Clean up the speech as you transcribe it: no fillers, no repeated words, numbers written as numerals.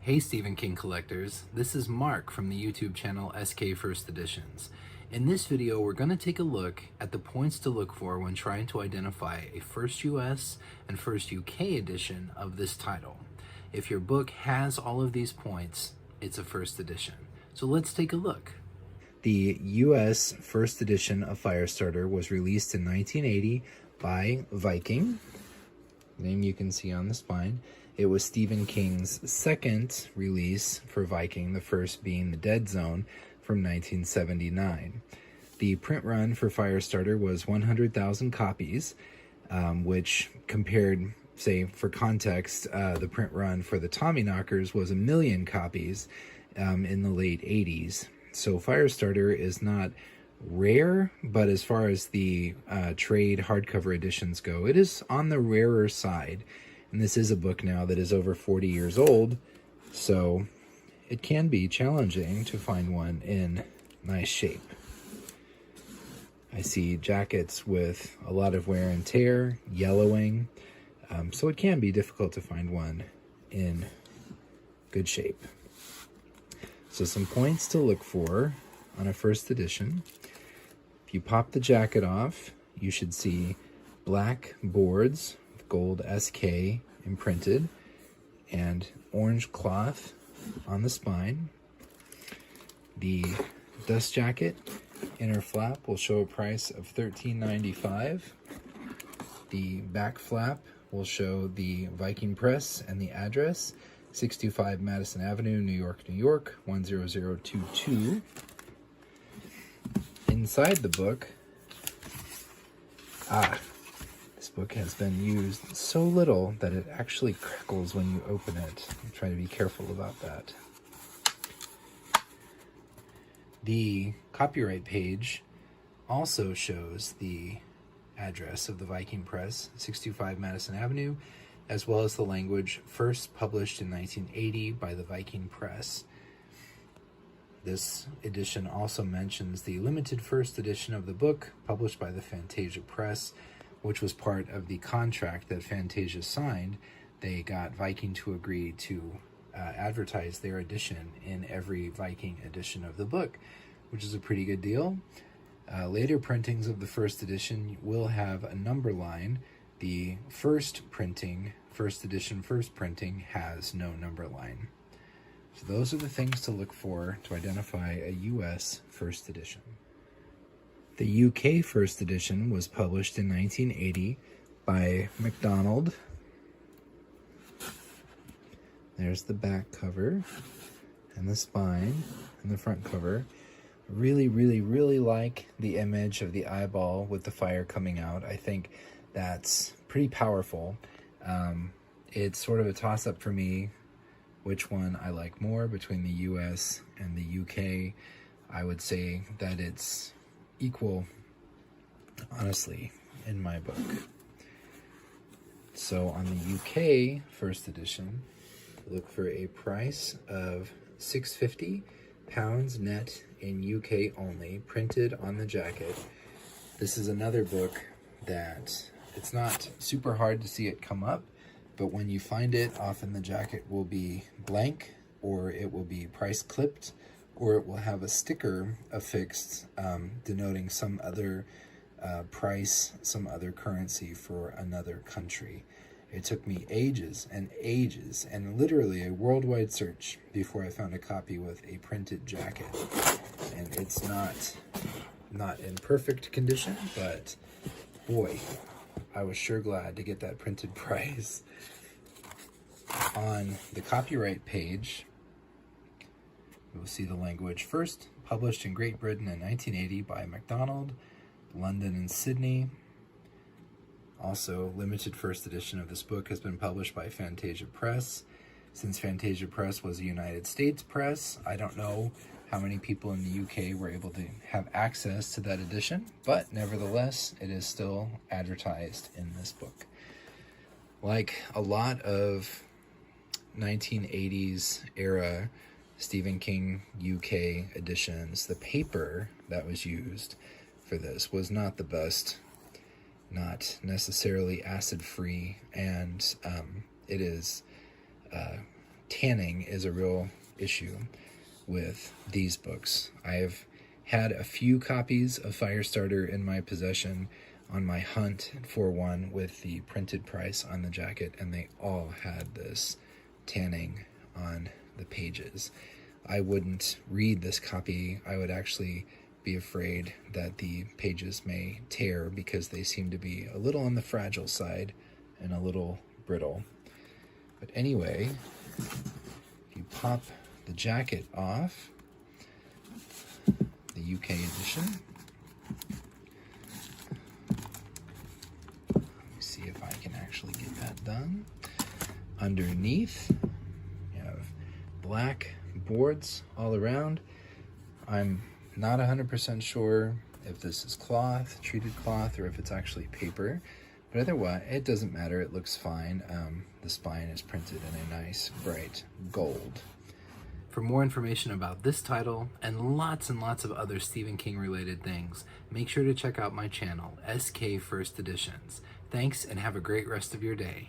Hey Stephen King collectors, this is Mark from the YouTube channel SK First Editions. In this video, we're going to take a look at the points to look for when trying to identify a first US and first UK edition of this title. If your book has all of these points, it's a first edition. So let's take a look. The US first edition of Firestarter was released in 1980 by Viking, name you can see on the spine. It was Stephen King's second release for Viking, the first being The Dead Zone from 1979. The print run for Firestarter was 100,000 copies, which compared, say, for context, the print run for the Tommyknockers was 1 million copies in the late 80s. So Firestarter is not rare, but as far as the trade hardcover editions go, it is on the rarer side. And this is a book now that is over 40 years old, so it can be challenging to find one in nice shape. I see jackets with a lot of wear and tear, yellowing, so it can be difficult to find one in good shape. So some points to look for on a first edition. If you pop the jacket off, you should see black boards with gold SK imprinted and orange cloth on the spine. The dust jacket inner flap will show a price of $13.95. The back flap will show the Viking Press and the address, 625 Madison Avenue, New York, New York, 10022. Inside the book, this book has been used so little that it actually crackles when you open it. Try to be careful about that. The copyright page also shows the address of the Viking Press, 625 Madison Avenue, as well as the language first published in 1980 by the Viking Press. This edition also mentions the limited first edition of the book published by the Fantasia Press, which was part of the contract that Fantasia signed. They got Viking to agree to advertise their edition in every Viking edition of the book, which is a pretty good deal. Later printings of the first edition will have a number line. The first edition first printing has no number line. So those are the things to look for to identify a US first edition. The UK first edition was published in 1980 by MacDonald. There's the back cover and the spine and the front cover. Really, really, really like the image of the eyeball with the fire coming out. I think that's pretty powerful. It's sort of a toss-up for me which one I like more between the US and the UK. I would say that it's equal, honestly, in my book. So on the UK first edition, look for a price of £6.50 net in UK only, printed on the jacket. This is another book that it's not super hard to see it come up, but when you find it, often the jacket will be blank, or it will be price clipped, or it will have a sticker affixed denoting some other price, some other currency for another country. It took me ages and ages and literally a worldwide search before I found a copy with a printed jacket. And it's not in perfect condition, but boy, I was sure glad to get that printed price. On the copyright page, you'll see the language first published in Great Britain in 1980 by MacDonald, London and Sydney. Also, limited first edition of this book has been published by Fantasia Press. Since Fantasia Press was a United States press, I don't know how many people in the UK were able to have access to that edition, but nevertheless, it is still advertised in this book. Like a lot of 1980s era Stephen King UK editions, the paper that was used for this was not the best, not necessarily acid-free, and it is tanning is a real issue with these books. I have had a few copies of Firestarter in my possession on my hunt for one with the printed price on the jacket, and they all had this tanning on the pages. I wouldn't read this copy. I would actually be afraid that the pages may tear because they seem to be a little on the fragile side and a little brittle. But anyway, if you pop the jacket off, the UK edition, let me see if I can actually get that done. Underneath, you have black boards all around. I'm not 100% sure if this is cloth, treated cloth, or if it's actually paper, but otherwise it doesn't matter. It looks fine. The spine is printed in a nice bright gold. For more information about this title and lots of other Stephen King related things, make sure to check out my channel, SK First Editions. Thanks, and have a great rest of your day.